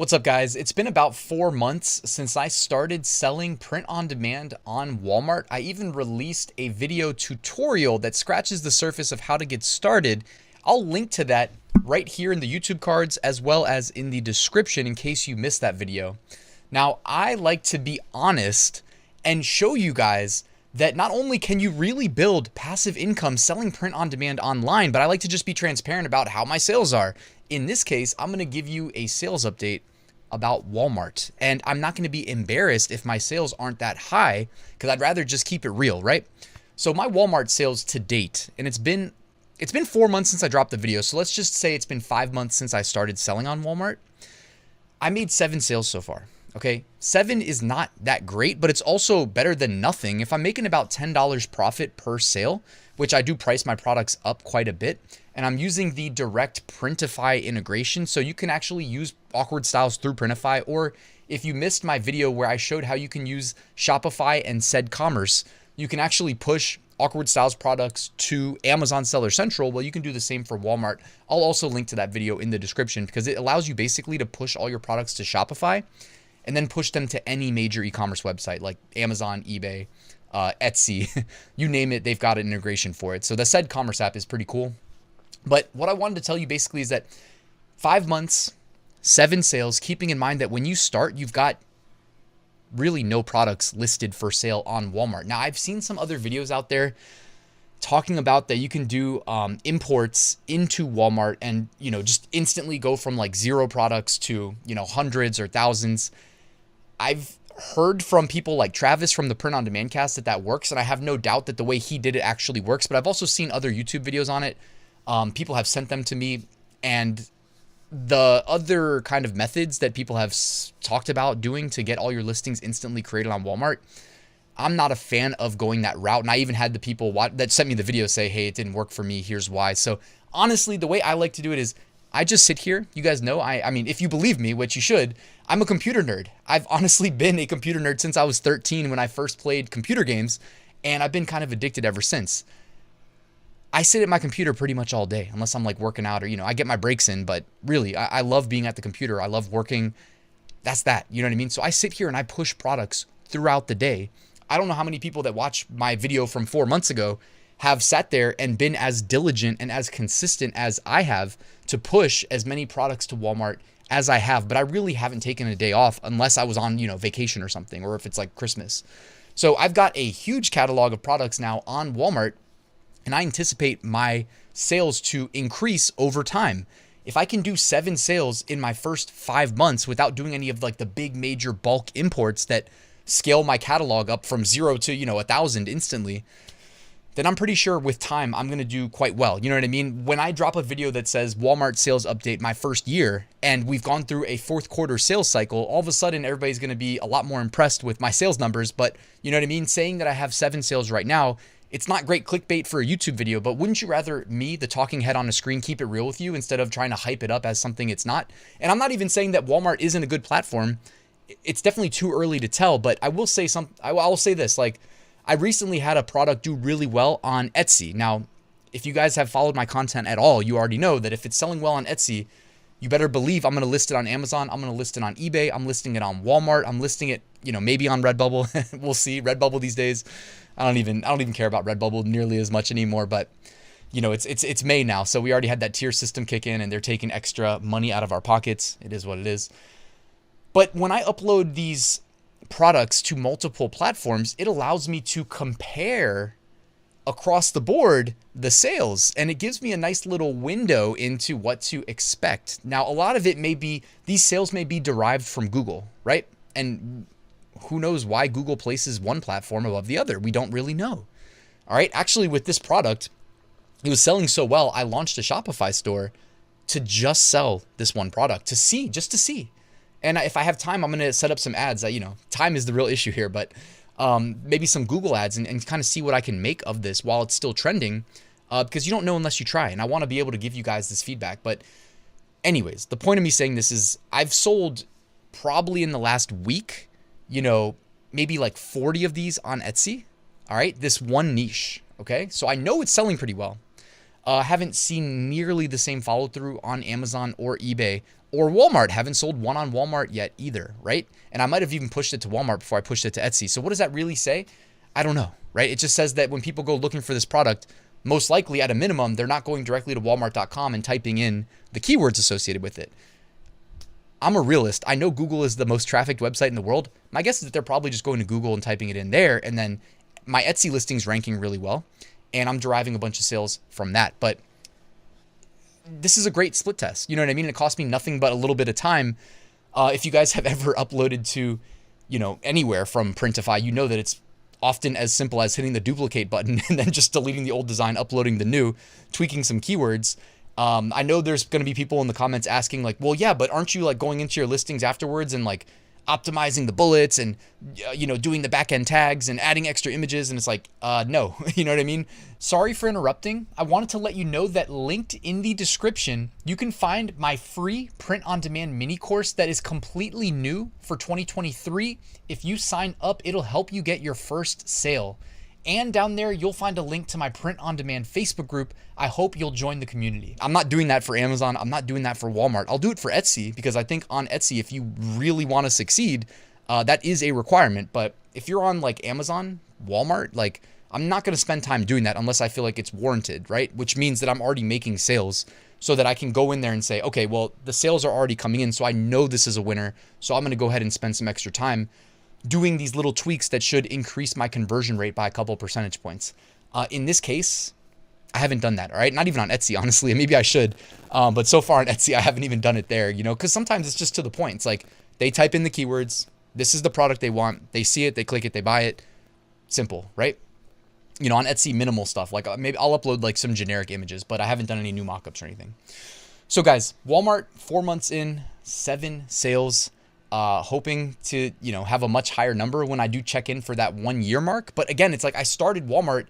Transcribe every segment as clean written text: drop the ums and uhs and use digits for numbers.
What's up, guys? It's been about 4 months since I started selling print on demand on Walmart. I even released a video tutorial that scratches the surface of how to get started. I'll link to that right here in the YouTube cards as well as in the description in case you missed that video. Now, I like to be honest and show you guys that not only can you really build passive income selling print on demand online, but I like to just be transparent about how my sales are. In this case, I'm going to give you a sales update about Walmart, and I'm not going to be embarrassed if my sales aren't that high because I'd rather just keep it real, right? So my Walmart sales to date, and it's been 4 months since I dropped the video. So let's just say it's been 5 months since I started selling on Walmart. I made 7 sales so far. Okay, 7 is not that great, but it's also better than nothing. If I'm making about $10 profit per sale, which I do price my products up quite a bit, and I'm using the direct Printify integration, so you can actually use awkward styles through Printify, or if you missed my video where I showed how you can use Shopify and said commerce, you can actually push awkward styles products to Amazon Seller Central. Well, you can do the same for Walmart. I'll also link to that video in the description because it allows you basically to push all your products to Shopify and then push them to any major e-commerce website like Amazon, eBay, Etsy, you name it, they've got an integration for it. So the said commerce app is pretty cool. But what I wanted to tell you basically is that 5 months, 7 sales, keeping in mind that when you start, you've got really no products listed for sale on Walmart. Now, I've seen some other videos out there talking about that you can do imports into Walmart and, just instantly go from like 0 products to, hundreds or thousands. I've heard from people like Travis from the Print on Demand cast that works, and I have no doubt that the way he did it actually works, but I've also seen other YouTube videos on it. People have sent them to me, and the other kind of methods that people have talked about doing to get all your listings instantly created on Walmart, I'm not a fan of going that route. And I even had the people that sent me the video say, hey, it didn't work for me, here's why. So honestly, the way I like to do it is I just sit here. You guys know, I mean, if you believe me, which you should, I'm a computer nerd. I've honestly been a computer nerd since I was 13 when I first played computer games, and I've been kind of addicted ever since. I sit at my computer pretty much all day, unless I'm like working out or, I get my breaks in, but really, I love being at the computer. I love working. That's that, you know what I mean? So I sit here and I push products throughout the day. I don't know how many people that watch my video from 4 months ago have sat there and been as diligent and as consistent as I have to push as many products to Walmart as I have, but I really haven't taken a day off unless I was on, vacation or something, or if it's like Christmas. So I've got a huge catalog of products now on Walmart, and I anticipate my sales to increase over time. If I can do 7 sales in my first 5 months without doing any of like the big major bulk imports that scale my catalog up from 0 to, 1,000 instantly, then I'm pretty sure with time, I'm going to do quite well. You know what I mean? When I drop a video that says Walmart sales update my first year, and we've gone through a 4th quarter sales cycle, all of a sudden everybody's going to be a lot more impressed with my sales numbers. But you know what I mean? Saying that I have 7 sales right now, it's not great clickbait for a YouTube video, but wouldn't you rather me, the talking head on a screen, keep it real with you instead of trying to hype it up as something it's not? And I'm not even saying that Walmart isn't a good platform. It's definitely too early to tell, but I will say I will say this, like, I recently had a product do really well on Etsy. Now, if you guys have followed my content at all, you already know that if it's selling well on Etsy, you better believe I'm going to list it on Amazon. I'm going to list it on eBay. I'm listing it on Walmart. I'm listing it, maybe on Redbubble. We'll see. Redbubble these days, I don't even care about Redbubble nearly as much anymore, but it's May now. So we already had that tier system kick in, and they're taking extra money out of our pockets. It is what it is. But when I upload these products to multiple platforms, it allows me to compare across the board the sales, and it gives me a nice little window into what to expect. Now, a lot of it these sales may be derived from Google, right? And who knows why Google places one platform above the other? We don't really know. All right. Actually, with this product, it was selling so well, I launched a Shopify store to just sell this one product just to see. And if I have time, I'm going to set up some ads. Time is the real issue here, but maybe some Google ads and kind of see what I can make of this while it's still trending, because you don't know unless you try. And I want to be able to give you guys this feedback. But anyways, the point of me saying this is I've sold probably in the last week, maybe like 40 of these on Etsy. All right. This one niche. Okay. So I know it's selling pretty well. Haven't seen nearly the same follow through on Amazon or eBay or Walmart. Haven't sold one on Walmart yet either, right? And I might have even pushed it to Walmart before I pushed it to Etsy. So what does that really say? I don't know, right? It just says that when people go looking for this product, most likely at a minimum, they're not going directly to walmart.com and typing in the keywords associated with it. I'm a realist. I know Google is the most trafficked website in the world. My guess is that they're probably just going to Google and typing it in there, and then my Etsy listing's ranking really well, and I'm deriving a bunch of sales from that. But this is a great split test. You know what I mean? It cost me nothing but a little bit of time. If you guys have ever uploaded to, anywhere from Printify, you know that it's often as simple as hitting the duplicate button and then just deleting the old design, uploading the new, tweaking some keywords. I know there's going to be people in the comments asking like, well, yeah, but aren't you like going into your listings afterwards and like optimizing the bullets and, doing the back end tags and adding extra images? And it's like, no, you know what I mean? Sorry for interrupting. I wanted to let you know that linked in the description, you can find my free print on demand mini course that is completely new for 2023. If you sign up, it'll help you get your first sale. And down there, you'll find a link to my print on demand Facebook group. I hope you'll join the community. I'm not doing that for Amazon. I'm not doing that for Walmart. I'll do it for Etsy because I think on Etsy, if you really want to succeed, that is a requirement. But if you're on like Amazon, Walmart, like I'm not going to spend time doing that unless I feel like it's warranted, right? Which means that I'm already making sales so that I can go in there and say, okay, well, the sales are already coming in, so I know this is a winner. So I'm going to go ahead and spend some extra time doing these little tweaks that should increase my conversion rate by a couple percentage points. In this case, I haven't done that, all right? Not even on Etsy, honestly. Maybe I should. But so far on Etsy, I haven't even done it there, because sometimes it's just to the point. It's like they type in the keywords. This is the product they want. They see it, they click it, they buy it. Simple, right? On Etsy, minimal stuff. Like maybe I'll upload like some generic images, but I haven't done any new mockups or anything. So guys, Walmart, 4 months in, 7 sales. Hoping to, have a much higher number when I do check in for that 1 year mark. But again, it's like I started Walmart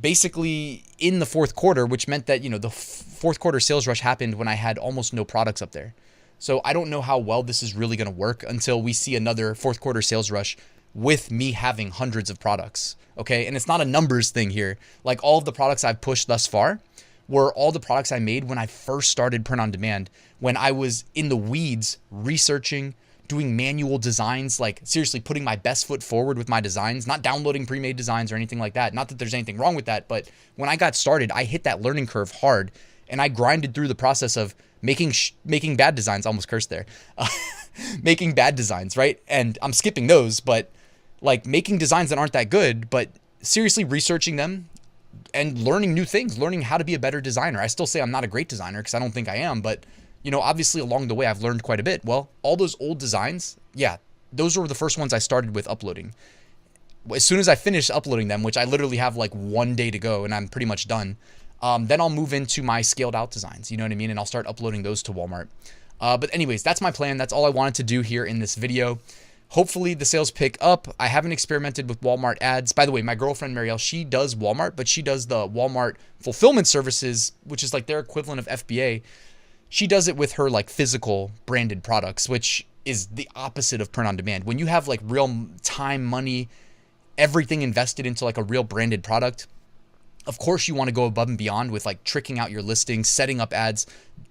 basically in the fourth quarter, which meant that, the fourth quarter sales rush happened when I had almost no products up there. So I don't know how well this is really going to work until we see another fourth quarter sales rush with me having hundreds of products. Okay. And it's not a numbers thing here. Like all of the products I've pushed thus far were all the products I made when I first started print on demand, when I was in the weeds researching, doing manual designs, like seriously putting my best foot forward with my designs, not downloading pre-made designs or anything like that. Not that there's anything wrong with that, but when I got started, I hit that learning curve hard and I grinded through the process of making bad designs. I almost cursed there. Making bad designs, right? And I'm skipping those, but like making designs that aren't that good, but seriously researching them and learning new things, learning how to be a better designer. I still say I'm not a great designer because I don't think I am, but obviously along the way, I've learned quite a bit. Well, all those old designs, yeah, those were the first ones I started with uploading. As soon as I finish uploading them, which I literally have like 1 day to go and I'm pretty much done, then I'll move into my scaled out designs, you know what I mean? And I'll start uploading those to Walmart. But anyways, that's my plan. That's all I wanted to do here in this video. Hopefully the sales pick up. I haven't experimented with Walmart ads. By the way, my girlfriend, Marielle, she does Walmart, but she does the Walmart fulfillment services, which is like their equivalent of FBA. She does it with her like physical branded products, which is the opposite of print on demand. When you have like real time, money, everything invested into like a real branded product, of course you want to go above and beyond with like tricking out your listings, setting up ads,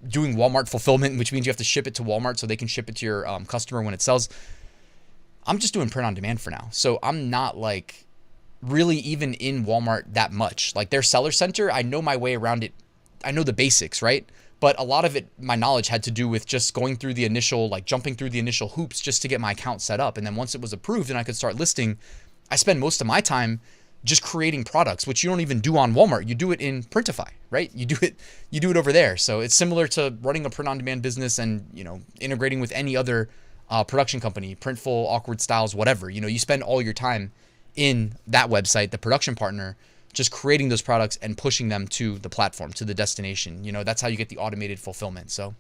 doing Walmart fulfillment, which means you have to ship it to Walmart so they can ship it to your customer when it sells. I'm just doing print on demand for now. So I'm not like really even in Walmart that much. Like their seller center, I know my way around it. I know the basics, right? But a lot of it, my knowledge had to do with just going through the initial, like jumping through the initial hoops just to get my account set up. And then once it was approved and I could start listing, I spend most of my time just creating products, which you don't even do on Walmart. You do it in Printify, right? You do it over there. So it's similar to running a print on demand business and, integrating with any other production company, Printful, Awkward Styles, whatever. You spend all your time in that website, the production partner, just creating those products and pushing them to the platform, to the destination. That's how you get the automated fulfillment. So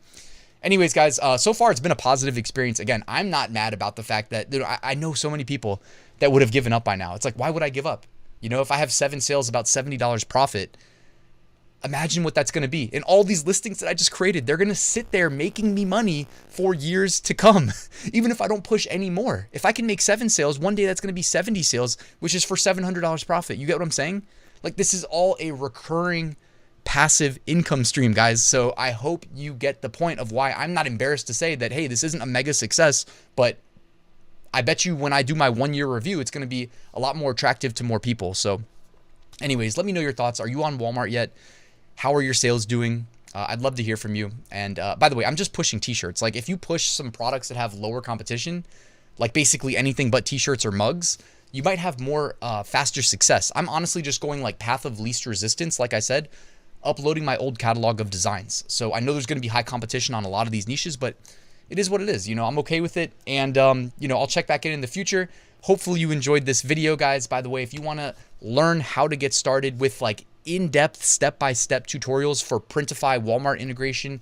anyways, guys, so far it's been a positive experience. Again, I'm not mad about the fact that I know so many people that would have given up by now. It's like, why would I give up? If I have 7 sales, about $70 profit, imagine what that's going to be. And all these listings that I just created, they're going to sit there making me money for years to come, even if I don't push any more. If I can make 7 sales, one day that's going to be 70 sales, which is for $700 profit. You get what I'm saying? Like this is all a recurring passive income stream, guys. So I hope you get the point of why I'm not embarrassed to say that, hey, this isn't a mega success, but I bet you when I do my 1-year review, it's going to be a lot more attractive to more people. So anyways, let me know your thoughts. Are you on Walmart yet? How are your sales doing? I'd love to hear from you. And by the way, I'm just pushing t-shirts. Like if you push some products that have lower competition, like basically anything but t-shirts or mugs, you might have more faster success. I'm honestly just going like path of least resistance. Like I said, uploading my old catalog of designs. So I know there's going to be high competition on a lot of these niches, but it is what it is. You know, I'm okay with it. And, you know, I'll check back in the future. Hopefully you enjoyed this video, guys. By the way, if you want to learn how to get started with like in-depth step-by-step tutorials for Printify Walmart integration,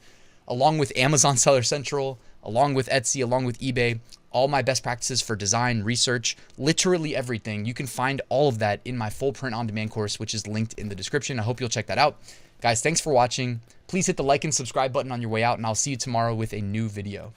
along with Amazon Seller Central, along with Etsy, along with eBay, all my best practices for design, research, literally everything. You can find all of that in my full print on demand course, which is linked in the description. I hope you'll check that out. Guys, thanks for watching. Please hit the like and subscribe button on your way out, and I'll see you tomorrow with a new video.